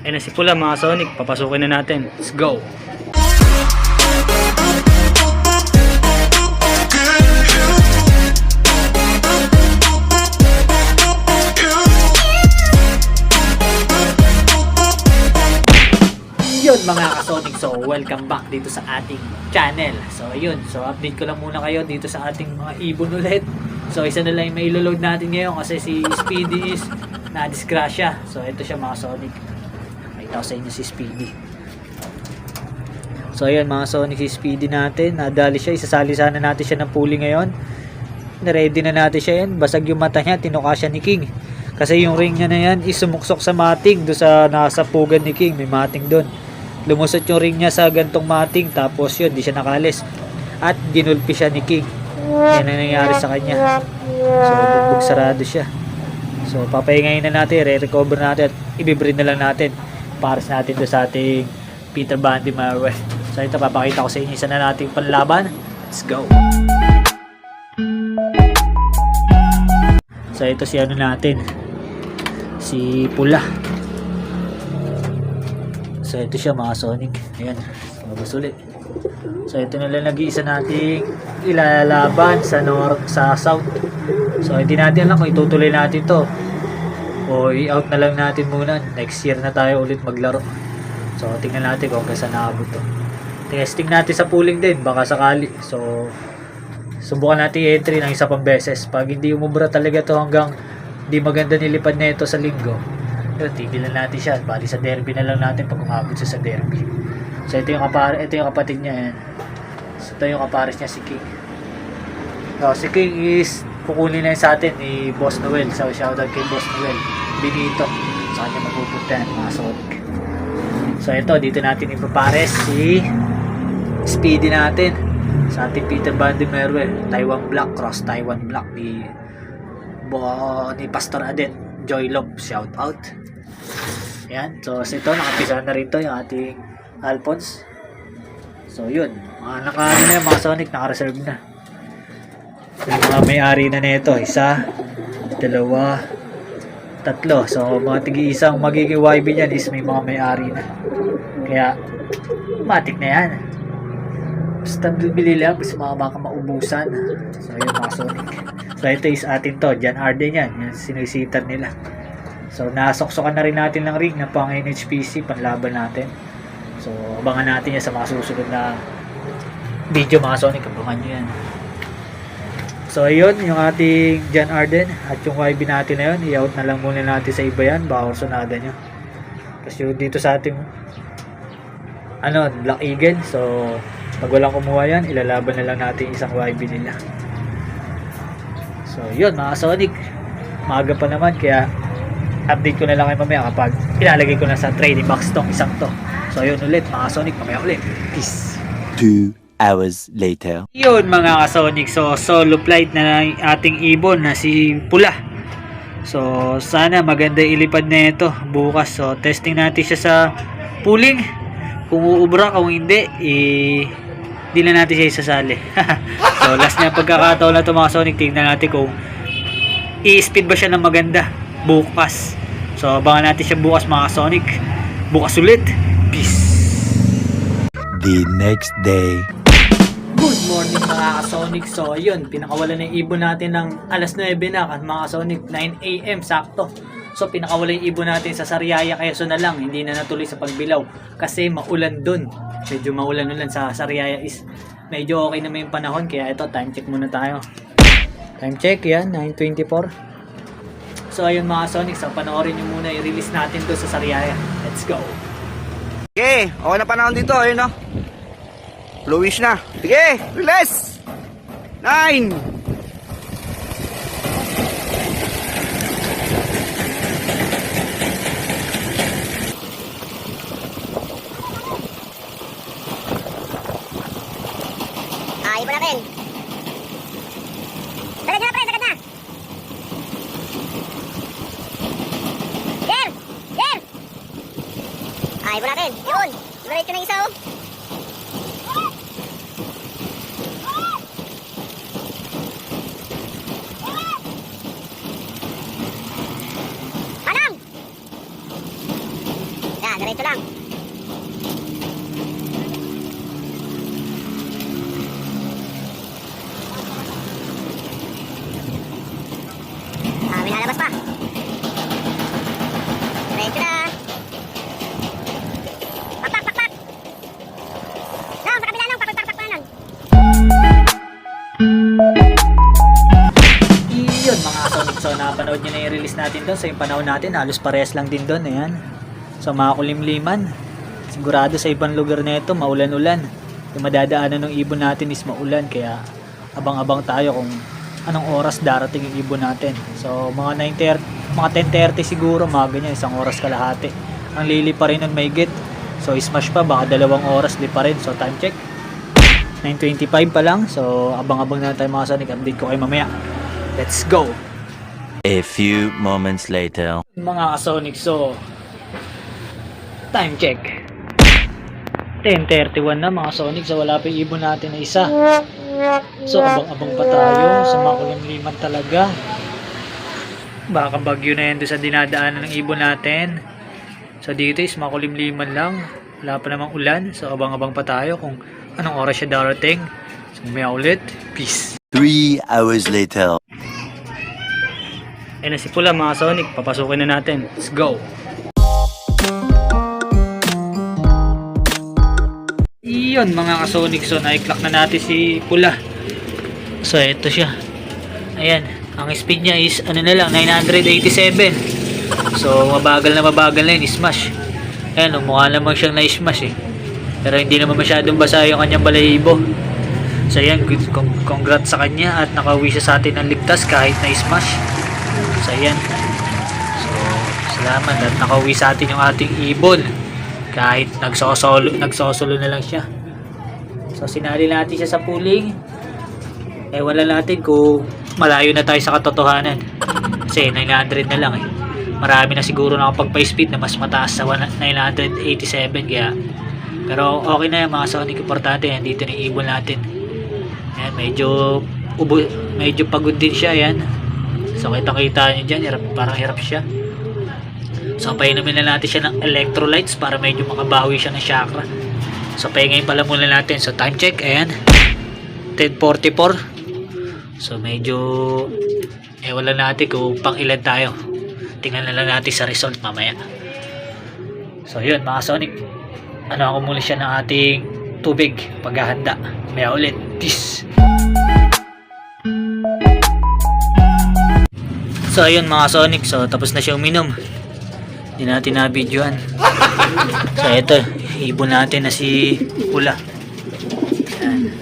Ayun na si Pula mga Sonic, papasukin na natin. Let's go! Yun mga ka-Sonic, so welcome back dito sa ating channel. So yun, so update ko lang muna kayo dito sa ating mga ibon ulit. So isa na lang yung mailoload natin ngayon kasi si Speedy is na-disgrasya. So ito siya mga Sonic. Makita ko sa inyo si Speedy. So ayan mga Sonic, si Speedy natin, nadali siya, isasali sana natin siya ng puli ngayon. Na-ready na natin siya yan, basag yung mata niya, tinuka siya ni King. Kasi yung ring niya na yan is sumuksok sa mating doon sa nasa pugan ni King, may mating doon. Lumusot yung ring niya sa gantong mating, tapos yun, di siya nakalis. At ginulpi siya ni King. Yan ang nangyari sa kanya. So, bugbog sarado siya. So, papahingayin na natin, re-recover natin at ibibreed na lang natin. Pares natin doon sa ating Peter Bandy Marwell. So, ito, papakita ko sa inyo isa na nating panlaban. Let's go! So, ito si ano natin. Si Pula. So ito siya mga Sonic. Ayan, mabas ulit. So ito na lang nag-iisa nating ilalaban sa north, sa south. So hindi natin alam kung itutuloy natin to o i-out na lang natin muna. Next year na tayo ulit maglaro. So tingnan natin kung hanggang saan naabot to. Testing natin sa pooling din, baka sakali. So subukan natin i-entry ng isa pang beses. Pag hindi umubra talaga to hanggang di maganda nilipad na ito sa linggo, tigilan natin siya. Bali sa derby na lang natin pag umabot siya sa derby. So ito yung kapatid niya yan. So ito yung kapares niya si King. So si King is kukunin na yun sa atin ni Boss Noel. So shoutout kay Boss Noel Benito. Sa kanya mapupunta yan mga Sonic. So ito dito natin ipapares si Speedy natin sa ating Peter Bandy Merwell. Taiwan Black, cross Taiwan Black ni Pastor Aden Joy Love, shout out. Yan, so ito nakapisa na rin to yung ating Alphonse. So yun, naka na yung mga Sonic, naka-reserve na. So, yung mga may-ari na nito, isa, dalawa, tatlo. So mga tig-iisang magiging YB niyan is may mga may-ari na. Kaya matik na yan. Basta bili lang, basta mga baka maubusan. So yun mga Sonic. So ito is atin to, Jan Arden yan, yung sinisitar nila. So nasoksokan na rin natin ng ring na pang NHPC, panlaban natin. So abangan natin yan sa mga susunod na video mga Sonic, abangan nyo yan. So ayun, yung ating Jan Arden at yung YB natin na yun, i-out na lang muna natin sa iba yan, baka sunada nyo. Kasi yung dito sa ating Black Eagle, so pag walang kumuha yan, ilalaban na lang natin isang YB nila. So yun mga Sonic, maaga pa naman kaya update ko na lang kayo mamaya kapag ilalagay ko na sa trading box tong isang to. So yun ulit mga Sonic, mamaya ulit. Peace. 2 hours later. Yun mga ka-Sonic, so solo flight na ng ating ibon na si Pula. So sana maganda ilipad na ito bukas. So testing natin siya sa pooling. Kung uubra, kung hindi, di na natin siya isasali. So last na pagkakataon na ito mga Sonic, tingnan natin kung i-speed ba siya ng maganda bukas. So abangan natin siya bukas mga Sonic. Bukas ulit. Peace. The next day. Good morning mga ka-Sonic. So ayun, pinakawalan na yung ibon natin ng alas 9 na mga Sonic, 9 AM sakto. So pinakawalan yung ibon natin sa Sariaya, kaya so na lang, hindi na natuloy sa pagbilaw kasi maulan dun. Medyo maulan-ulan sa Sariaya is medyo okay naman yung panahon, kaya ito time check muna tayo. Time check yan, 9:24. So ayun mga Sonic, so panoorin nyo muna i-release natin to sa Sariaya. Let's go. Okay, okay na panahon dito, ayun no. Bluish na. Sige, release. 9. Ibon natin. Sagad na pre, sagad na. Ger! Ibon natin. Yun. Diretso na isa oh. Anong? Yan. Diretso lang. May nalabas pa. Diretso lang. Pak. Lang, sa kabila lang. Pak pa lang. Iyon mga Sonic, so napanood nyo na yung release natin doon. So yung panahon natin halos parehas lang din doon. Ayan. So mga kulimliman, sigurado sa ibang lugar na ito maulan-ulan. Yung madadaanan ng ibon natin is maulan, kaya abang-abang tayo kung anong oras darating yung ibon natin. So mga 9:30, mga 10:30 siguro, mga ganyan, isang oras kalahati. Ang lili pa rin nun mahigit. So smash pa, baka 2 oras di pa rin. So time check 9:25 pa lang. So abang-abang na tayo mga Sonic, update ko kayo mamaya. Let's go! A few moments later. Mga Sonic, so time check 10:31 na mga Sonic. So wala pa yung ibon natin na isa. So abang-abang pa tayo sa mga kulimliman talaga. Baka bagyo na yan doon sa dinadaanan ng ibon natin. So dito is mga kulimliman lang, wala pa namang ulan. So abang-abang pa tayo kung anong oras siya darating. So may ulit. Peace. 3 hours later. Ayun na si Pula mga Sonic, papasukin na natin. Let's go! Iyon mga ka-Sonic, so na-clock na natin si Pula. So ito siya. Ayan, ang speed niya is ano na lang, 987. So mabagal na yun, smash. Ayan, mukha naman siyang na-smash eh. Pero hindi naman masyadong basa yung kanyang balahibo. So ayan, congrats sa kanya at nakauwi siya sa atin ng ligtas kahit na-smash. So ayan. So salamat at nakauwi sa atin yung ating ibon kahit nagsosolo na lang siya. So sinali natin siya sa pooling. Wala natin kung malayo na tayo sa katotohanan. Kasi 900 na lang eh. Marami na siguro nakapagpa-speed na mas mataas sa 987 kaya. Pero okay na yan mga Sonic, importante yan. Dito na yung ibon natin. Ayan, medyo pagod din siya yan. So kita nyo dyan, parang hirap siya. So painumin na natin siya ng electrolytes para medyo makabawi siya ng chakra. So pahingayin pala muna natin. So time check, ayan 10:44. So medyo wala natin kung pang ilan tayo. Tingnan na lang natin sa result mamaya. So yun mga Sonic, ako muna siya ng ating tubig paghahanda. Maya ulit. Peace. So ayun mga Sonic, so tapos na siya uminom. Hindi natin na-videoan. So ito, ibon natin na si Pula. Ayan.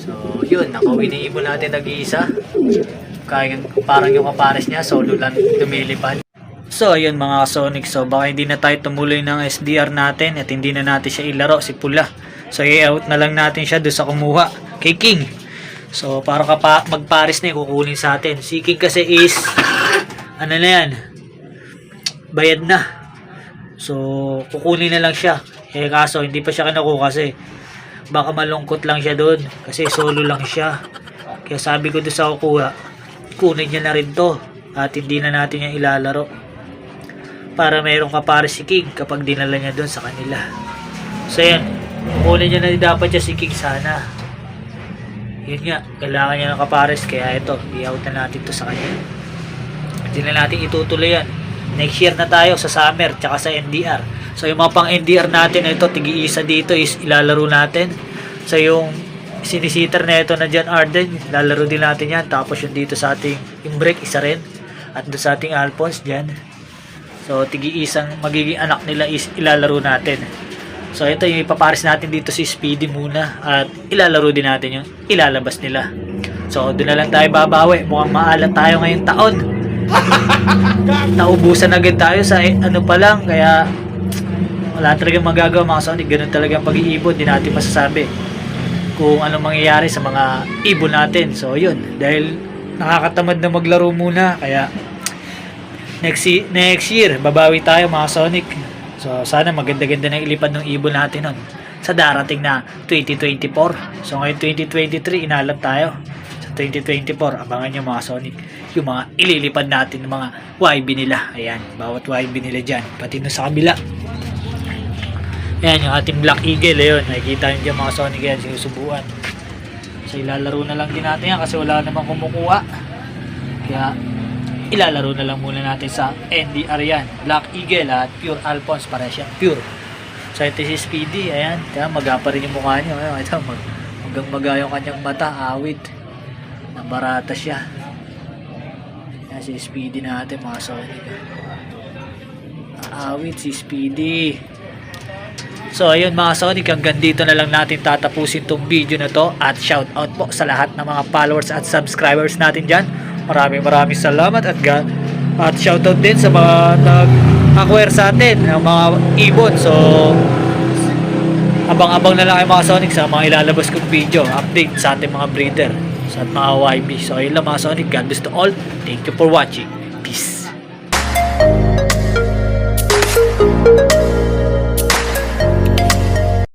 So yun, nakauwi na ibon natin nag-iisa. Parang yung kapares niya, solo lang lumilipad. So ayun mga Sonic, so baka hindi na tayo tumuloy ng SDR natin at hindi na natin siya ilaro, si Pula. So i-out na lang natin siya doon sa kumuha kay King. So para magpares na kukunin sa atin. Si King kasi is ano na yan, bayad na. So kukunin na lang siya. Kaso hindi pa siya kinukuha kasi baka malungkot lang siya doon kasi solo lang siya. Kaya sabi ko doon sa kukuha, kunin niya na rin to at hindi na natin yung ilalaro para mayroong kapares si King kapag dinala niya doon sa kanila. So yan, kunin niya na dapat siya si King sana. Yun nga, kailangan niya ng kapares kaya ito, i-out na natin to sa kanya. Hindi na natin itutuloy yan. Next year na tayo sa summer tsaka sa NDR. So yung mga pang NDR natin, ito tigi-isa dito is ilalaro natin. So yung sinisitter na ito na John Arden, lalaro din natin yan. Tapos yung dito sa ating Imbrek, isa rin. At doon sa ating Alphonse dyan. So tigi-isang magiging anak nila is ilalaro natin. So ito yung ipapares natin dito si Speedy muna. At ilalaro din natin yung ilalabas nila. So doon na lang tayo babawi. Mukhang maalat tayo ngayong taon. Naubusan agad tayo sa ano pa lang. Kaya wala talagang magagawa mga Sonic. Ganun talaga ang pag-iibon. Di natin masasabi kung anong mangyayari sa mga ibon natin. So yun, dahil nakakatamad na maglaro muna, kaya next year babawi tayo mga Sonic. So sana maganda-ganda na ilipad ng ibon natin nun sa darating na 2024. So ngayon 2023 inalat tayo. So 2024. Abangan nyo mga Sonic, yung mga ililipad natin ng mga YB nila. Ayan, bawat YB nila dyan, pati na sa kabila. Ayan, yung ating Black Eagle, ayun, nakikita nyo dyan mga Sonic, yan, sinusubuan. So ilalaro na lang din natin yan kasi wala namang kumukuha. Kaya ilalaro na lang muna natin sa NDR yan. Black Eagle at Pure Alphonse, para siyang pure. So ito si Speedy, ayan, kaya magapa rin yung mukha niya. Ayan, ito, maga yung kanyang mata, awit. Nabarata siya. Ayan si Speedy natin mga Sonic. Awit si Speedy. So ayun mga Sonic, hanggang dito na lang natin tatapusin tong video na to. At shout out po sa lahat ng mga followers at subscribers natin dyan. Maraming salamat at shout out din sa mga nag-acquire sa atin ng mga ibon. So abang-abang na lang kayo mga Sonic sa mga ilalabas kong video, update sa ating mga breeder sa mga YB. So ayun lang mga Sonic, God bless to all. Thank you for watching.